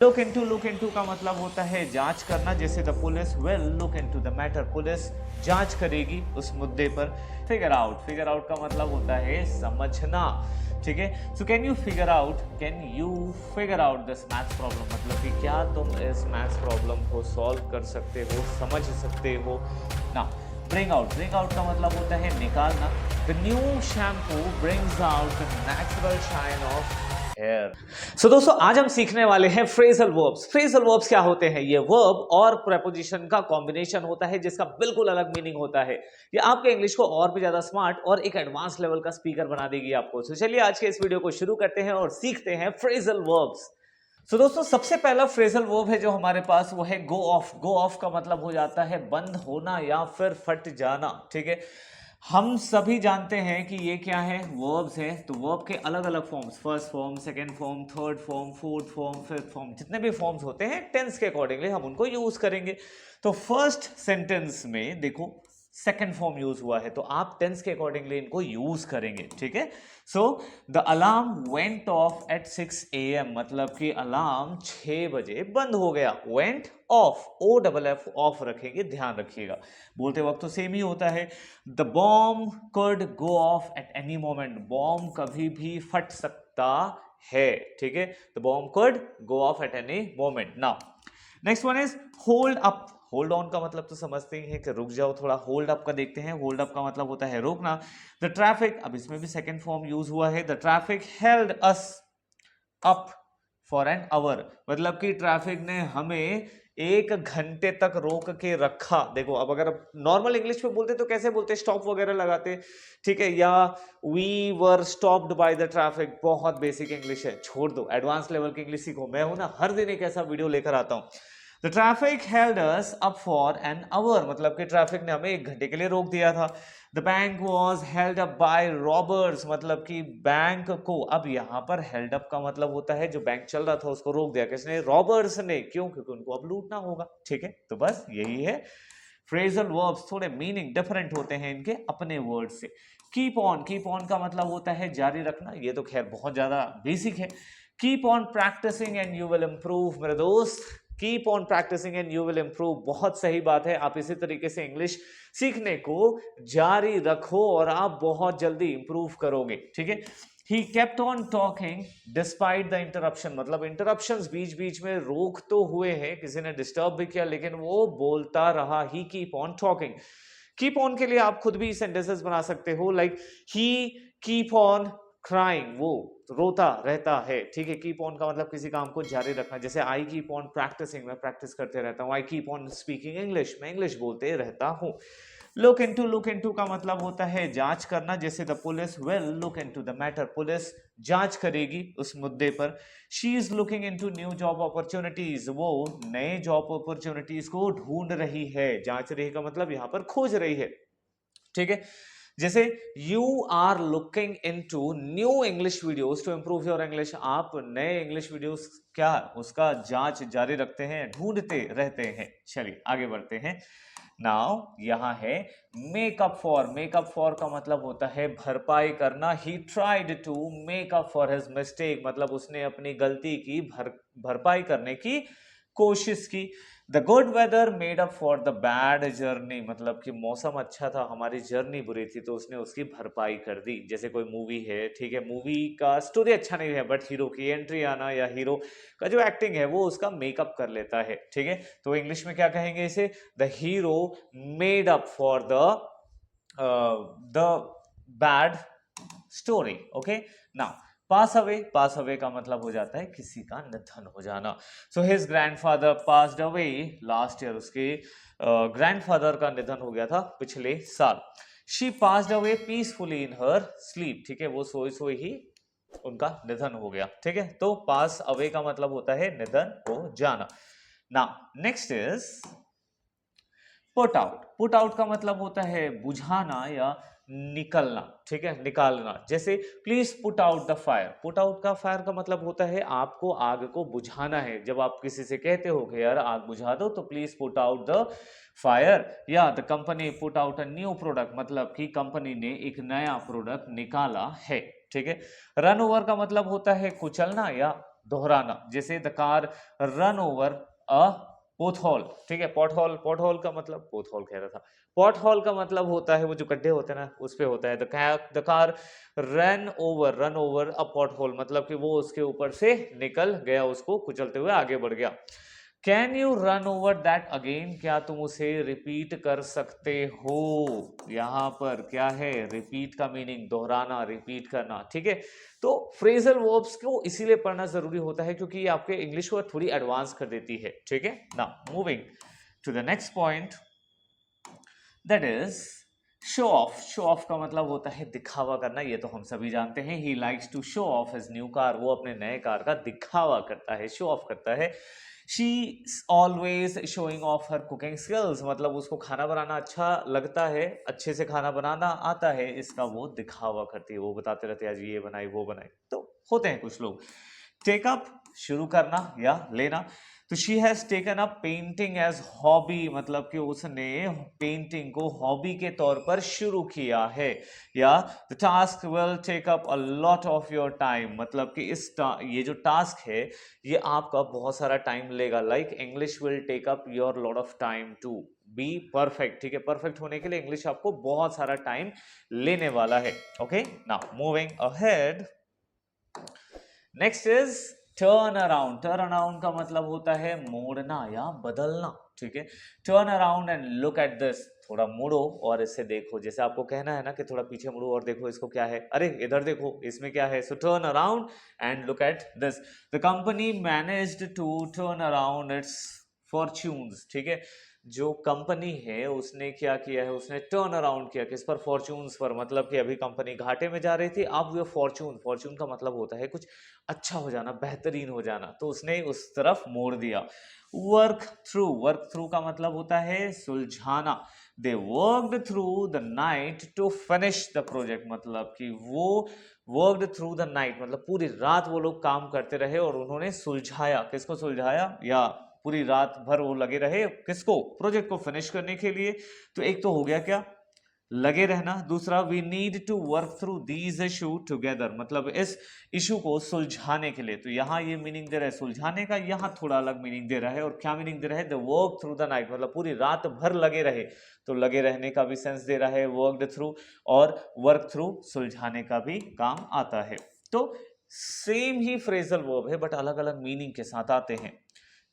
Look into का मतलब होता है जांच करना, जैसे the police will look into the matter, police जांच करेगी उस मुद्दे पर। फिगर आउट का मतलब होता है समझना, ठीक है। So can you figure out this maths problem, मतलब कि क्या तुम इस मैथ्स प्रॉब्लम को सॉल्व कर सकते हो, समझ सकते हो ना। ब्रिंग आउट का मतलब होता है निकालना। The new shampoo brings out the natural shine of hair. So दोस्तों आज हम सीखने वाले हैं फ्रेजल वर्ब्स। फ्रेजल वर्ब्स क्या होते हैं? ये वर्ब और प्रेपोजिशन का कॉम्बिनेशन होता है जिसका बिल्कुल अलग मीनिंग होता है। ये आपके इंग्लिश को और भी ज्यादा स्मार्ट और एक एडवांस लेवल का स्पीकर बना देगी आपको। तो चलिए आज के इस वीडियो को शुरू करते हैं और सीखते हैं फ्रेजल वर्ब्स। सो दोस्तों सबसे पहला फ्रेजल वर्ब है जो हमारे पास वो है गो ऑफ। गो ऑफ का मतलब हो जाता है बंद होना या फिर फट जाना, ठीक है। हम सभी जानते हैं कि ये क्या है, वर्ब्स है। तो वर्ब के अलग अलग forms, first form, second form, third form, fourth form, fifth form, जितने भी फॉर्म्स होते हैं टेंस के अकॉर्डिंगली हम उनको यूज करेंगे। तो फर्स्ट सेंटेंस में देखो सेकंड फॉर्म यूज हुआ है, तो आप टेंस के अकॉर्डिंगली इनको यूज करेंगे, ठीक है। So the alarm went off at 6 AM, मतलब कि अलार्म 6 बजे बंद हो गया। Went off, O double F, off रखेंगे, ध्यान रखिएगा, बोलते वक्त तो सेम ही होता है। The bomb could go of at any moment, bomb कभी भी फट सकता है, ठीक है। The bomb could go of at any moment. Now next one is hold up. Hold on का मतलब तो समझते ही हैं कि रुक जाओ थोड़ा। होल्ड अप का देखते हैं। होल्ड अप का मतलब होता है रोकना। द ट्रैफिक, अब इसमें भी सेकंड फॉर्म यूज हुआ है। The traffic held us up for an hour, मतलब कि ट्रैफिक ने हमें 1 घंटे तक रोक के रखा। देखो अब अगर नॉर्मल इंग्लिश में बोलते तो कैसे बोलते, स्टॉप वगैरह लगाते, ठीक है, या we were stopped by the traffic. बहुत बेसिक इंग्लिश है, छोड़ दो, एडवांस लेवल की इंग्लिश सीखो। मैं हूं ना, हर दिन एक ऐसा वीडियो लेकर आता हूं। The traffic held us up for an hour, मतलब कि ट्रैफिक ने हमें 1 घंटे के लिए रोक दिया था। The bank was held up by robbers, मतलब कि बैंक को, अब यहां पर हेल्ड अप का मतलब होता है जो बैंक चल रहा था उसको रोक दिया किसने? रॉबर्स ने। क्यों? क्योंकि उनको अब लूटना होगा, ठीक है। तो बस यही है। फ्रेजल वर्ब्स थोड़े मीनिंग डिफरेंट होते हैं इनके अपने वर्ड से। कीप ऑन का मतलब होता है जारी रखना, ये तो खैर बहुत ज्यादा बेसिक है। Keep on practising and you will improve, मेरे दोस्त, keep on practising and you will improve, बहुत सही बात है। आप इसी तरीके से इंग्लिश सीखने को जारी रखो और आप बहुत जल्दी इंप्रूव करोगे, ठीक है। He kept on talking despite the interruption, मतलब इंटरप्शंस बीच बीच में रोक तो हुए हैं, किसी ने डिस्टर्ब भी किया लेकिन वो बोलता रहा। He keep on talking, keep on के लिए आप खुद भी सेंटेंसेस बना सकते हो, like he keep on crying, वो रोता रहता है, ठीक है। कीप ऑन का मतलब किसी काम को जारी रखना, जैसे आई कीप ऑन प्रैक्टिसिंग, मैं प्रैक्टिस करते रहता हूँ। I keep on speaking English, मैं इंग्लिश बोलते रहता हूँ। लुक इनटू का मतलब होता है जांच करना, जैसे the police will look into the matter, police जांच करेगी उस मुद्दे पर। She is looking into new job opportunities, वो नए जॉब अपॉर्चुनिटीज को ढूंढ रही है। जांच रही का मतलब यहां पर खोज रही है, ठीक है। जैसे you are looking into new English videos to improve your English, आप नए इंग्लिश वीडियोस क्या उसका जांच जारी रखते हैं, ढूंढते रहते हैं। चलिए आगे बढ़ते हैं। नाउ यहां है मेकअप फॉर का मतलब होता है भरपाई करना। He tried to make up for his mistake, मतलब उसने अपनी गलती की भरपाई करने की कोशिश की। The good weather made up for the bad journey, मतलब कि मौसम अच्छा था, हमारी जर्नी बुरी थी तो उसने उसकी भरपाई कर दी। जैसे कोई मूवी है, ठीक है, मूवी का स्टोरी अच्छा नहीं है बट हीरो की एंट्री आना या हीरो का जो एक्टिंग है वो उसका मेकअप कर लेता है, ठीक है। तो इंग्लिश में क्या कहेंगे इसे? The hero made up for the bad story, okay. Now pass away का मतलब हो जाता है किसी का निधन हो जाना। So his grandfather passed away last year, उसके ग्रैंडफादर का निधन हो गया था पिछले साल। She passed away peacefully in her sleep, ठीक है, वो सोई सोई ही उनका निधन हो गया, ठीक है। तो पास अवे का मतलब होता है निधन हो जाना। Now next is put out का मतलब होता है बुझाना या निकलना, ठीक है, निकालना। जैसे please put out the fire, put out का फायर का मतलब होता है आपको आग को बुझाना है। जब आप किसी से कहते हो कि यार आग बुझा दो तो please put out the fire. या the company put out a new product, मतलब कि कंपनी ने एक नया प्रोडक्ट निकाला है, ठीक है। रन ओवर का मतलब होता है कुचलना या दोहराना, जैसे the car run over a pothole, ठीक है। पॉटहोल, पॉटहोल का मतलब, पोथहोल कह रहा था, पॉटहोल का मतलब होता है वो जो गड्ढे होते हैं ना, उस पे होता है। The car run over a pothole, मतलब कि वो उसके ऊपर से निकल गया, उसको कुचलते हुए आगे बढ़ गया। Can you run over that again, क्या तुम उसे रिपीट कर सकते हो? यहां पर क्या है, रिपीट का मीनिंग दोहराना, रिपीट करना, ठीक है। तो फ्रेजल वर्ब्स को इसीलिए पढ़ना जरूरी होता है क्योंकि ये आपके इंग्लिश को थोड़ी एडवांस कर देती है, ठीक है ना। Moving to the next point, that is show off. Show off का मतलब होता है दिखावा करना, ये तो हम सभी जानते हैं। He likes to show off his new car, वो अपने नए कार का दिखावा करता है, शो ऑफ करता है। She always showing of her cooking skills, मतलब उसको खाना बनाना अच्छा लगता है, अच्छे से खाना बनाना आता है, इसका वो दिखावा करती है, वो बताते रहते हैं आज ये बनाई वो बनाई। तो होते हैं कुछ लोग। टेक अप, शुरू करना या लेना। तो she has taken up painting as hobby, मतलब कि उसने पेंटिंग को हॉबी के तौर पर शुरू किया है। या the task will take up a lot of your time, मतलब कि ये जो टास्क है ये आपका बहुत सारा टाइम लेगा। Like English will take up your lot of time to be perfect, ठीक है। परफेक्ट होने के लिए इंग्लिश आपको बहुत सारा टाइम लेने वाला है। Okay, now moving ahead, next is turn around. Turn around का मतलब होता है मोड़ना या बदलना, ठीक है। Turn around and look at this, थोड़ा मुड़ो और इसे देखो। जैसे आपको कहना है ना कि थोड़ा पीछे मुड़ो और देखो इसको क्या है, अरे इधर देखो इसमें क्या है। So turn around and look at this. The company managed to turn around its fortunes, ठीक है। जो कंपनी है उसने क्या किया है, उसने टर्न अराउंड किया, किस पर, फॉर्च्यून्स पर। मतलब कि अभी कंपनी घाटे में जा रही थी, अब वो फॉर्च्यून, फॉर्च्यून का मतलब होता है कुछ अच्छा हो जाना, बेहतरीन हो जाना, तो उसने उस तरफ मोड़ दिया। वर्क थ्रू, वर्क थ्रू का मतलब होता है सुलझाना। They worked through the night to finish the project, मतलब कि वो वर्कड थ्रू द नाइट, मतलब पूरी रात वो लोग काम करते रहे और उन्होंने सुलझाया। किसको सुलझाया? या पूरी रात भर वो लगे रहे, किसको? प्रोजेक्ट को फिनिश करने के लिए। तो एक तो हो गया क्या, लगे रहना। दूसरा, we need to work through these issue together, मतलब इस इशू को सुलझाने के लिए। तो यहाँ ये मीनिंग दे रहा है सुलझाने का, यहाँ थोड़ा अलग मीनिंग दे रहा है। और क्या मीनिंग दे रहा है? The work through the night, मतलब पूरी रात भर लगे रहे, तो लगे रहने का भी सेंस दे रहा है वर्कड थ्रू, और वर्क थ्रू सुलझाने का भी काम आता है। तो सेम ही फ्रेजल वर्ब है बट अलग अलग मीनिंग के साथ आते हैं,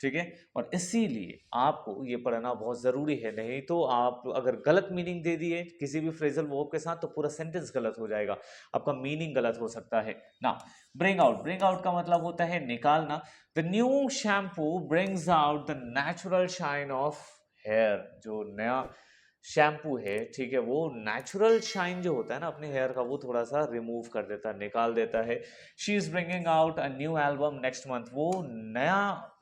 ठीक है। और इसीलिए आपको ये पढ़ना बहुत जरूरी है, नहीं तो आप अगर गलत मीनिंग दे दिए किसी भी फ्रेजल वर्ब के साथ तो पूरा सेंटेंस गलत हो जाएगा, आपका मीनिंग गलत हो सकता है ना। ब्रिंग आउट, ब्रिंग आउट का मतलब होता है निकालना। The new shampoo brings out the natural shine of hair, जो नया शैम्पू है, ठीक है, वो नेचुरल शाइन जो होता है ना अपने हेयर का, वो थोड़ा सा रिमूव कर देता है, निकाल देता है। She is bringing out a new album next month, वो नया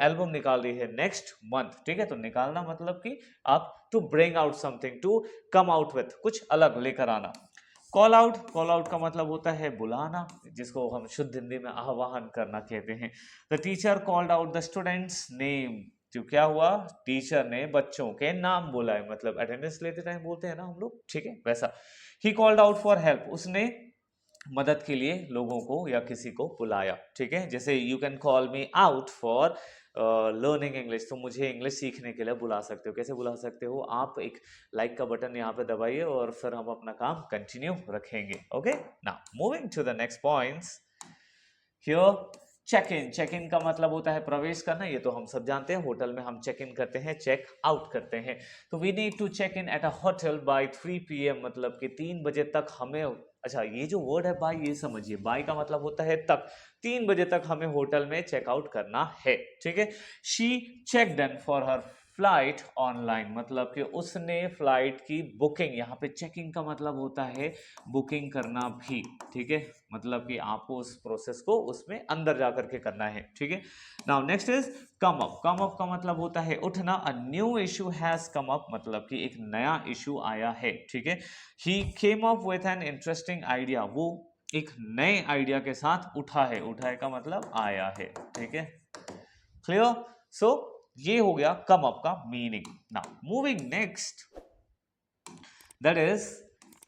एल्बम निकाल रही है नेक्स्ट मंथ, ठीक है। तो निकालना मतलब कि आप to bring out something, to come out with, कुछ अलग लेकर आना। कॉल आउट, कॉल आउट का मतलब होता है बुलाना, जिसको हम शुद्ध हिंदी में आह्वान करना कहते हैं। The teacher called out the students name, जो क्या हुआ, टीचर ने बच्चों के नाम बोला है, मतलब अटेंडेंस लेते टाइम बोलते हैं ना हम लोग, ठीक है, वैसा। He called out for help, उसने मदद के लिए लोगों को या किसी को बुलाया, ठीक है। जैसे you can call me out for learning English, तो मुझे इंग्लिश सीखने के लिए बुला सकते हो। कैसे बुला सकते हो? आप एक लाइक का बटन यहाँ पे दबाइए और फिर हम अपना काम कंटिन्यू रखेंगे। Okay, now moving to the next points here. Check in, check in का मतलब होता है प्रवेश करना, ये तो हम सब जानते हैं। होटल में हम चेक इन करते हैं, चेक आउट करते हैं। तो we need to check in at a hotel by 3 PM, मतलब कि 3 बजे तक हमें, अच्छा ये जो वर्ड है बाय, ये समझिए, बाय का मतलब होता है तक, 3 बजे तक हमें होटल में चेकआउट करना है, ठीक है। She checked in for her flight online, मतलब कि उसने फ्लाइट की बुकिंग, यहाँ पे चेकिंग का मतलब होता है बुकिंग करना भी, ठीक है। मतलब कि आपको उस प्रोसेस को उसमें अंदर जाकर के करना है, ठीक है। Now next is come up, come up का मतलब होता है उठना। A new issue has come up, मतलब कि एक नया इशू आया है, ठीक है। He came up with an interesting idea, वो एक नए आइडिया के साथ उठा है, उठाए का मतलब आया है, ठीक है। क्लियर? सो ये हो गया कम अप का meaning. Now moving next, that is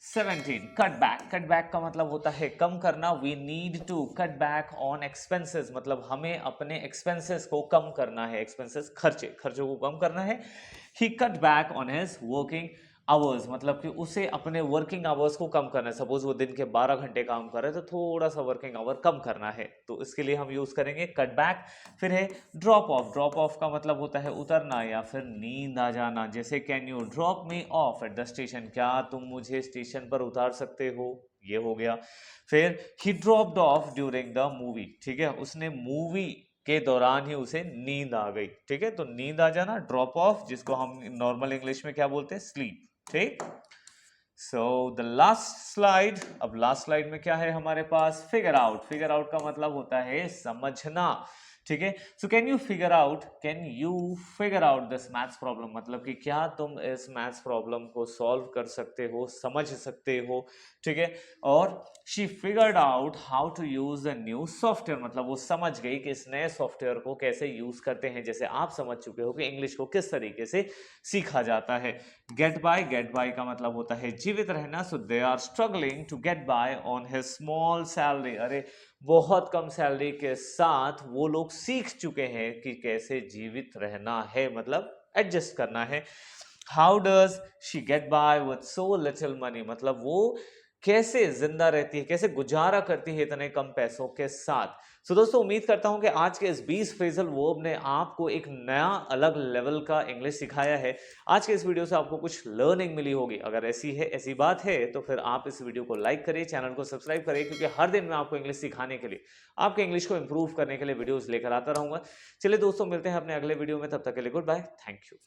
17 cut back का मतलब होता है कम करना। We need to cut back on expenses, मतलब हमें अपने एक्सपेंसेस को कम करना है। एक्सपेंसेस खर्चों को कम करना है। He cut back on his working hours, मतलब कि उसे अपने वर्किंग आवर्स को कम करना है। सपोज वो दिन के 12 घंटे काम कर रहे हैं तो थोड़ा सा वर्किंग आवर कम करना है, तो इसके लिए हम यूज करेंगे कट बैक। फिर है ड्रॉप ऑफ का मतलब होता है उतरना या फिर नींद आ जाना। जैसे can you drop me of at the station, क्या तुम मुझे स्टेशन पर उतार सकते हो, ये हो गया। फिर ही dropped of during the movie, ठीक है, उसने मूवी के दौरान ही उसे नींद आ गई, ठीक है, तो नींद आ जाना ड्रॉप ऑफ, जिसको हम नॉर्मल इंग्लिश में क्या बोलते हैं, स्लीप, ठीक। सो द लास्ट स्लाइड, अब लास्ट स्लाइड में क्या है हमारे पास, फिगर आउट का मतलब होता है समझना, ठीक है। So can you figure out this maths problem, मतलब कि क्या तुम इस मैथ्स प्रॉब्लम को सॉल्व कर सकते हो, समझ सकते हो, ठीक है। और she figured out how to use a new software, मतलब वो समझ गई कि इस नए सॉफ्टवेयर को कैसे यूज करते हैं। जैसे आप समझ चुके हो कि इंग्लिश को किस तरीके से सीखा जाता है। गेट बाय का मतलब होता है जीवित रहना। So they are struggling to get by on his small salary, अरे बहुत कम सैलरी के साथ वो लोग सीख चुके हैं कि कैसे जीवित रहना है, मतलब एडजस्ट करना है। How does she get by with so little money, मतलब वो कैसे जिंदा रहती है, कैसे गुजारा करती है इतने कम पैसों के साथ। सो दोस्तों उम्मीद करता हूं कि आज के इस 20 फ्रेजल वर्ब ने आपको एक नया अलग लेवल का इंग्लिश सिखाया है। आज के इस वीडियो से आपको कुछ लर्निंग मिली होगी। अगर ऐसी बात है तो फिर आप इस वीडियो को लाइक करिए, चैनल को सब्सक्राइब करिए, क्योंकि हर दिन मैं आपको इंग्लिश सिखाने के लिए, आपके इंग्लिश को इंप्रूव करने के लिए वीडियोस लेकर आता रहूंगा। चलिए दोस्तों, मिलते हैं अपने अगले वीडियो में, तब तक के लिए गुड बाय, थैंक यू।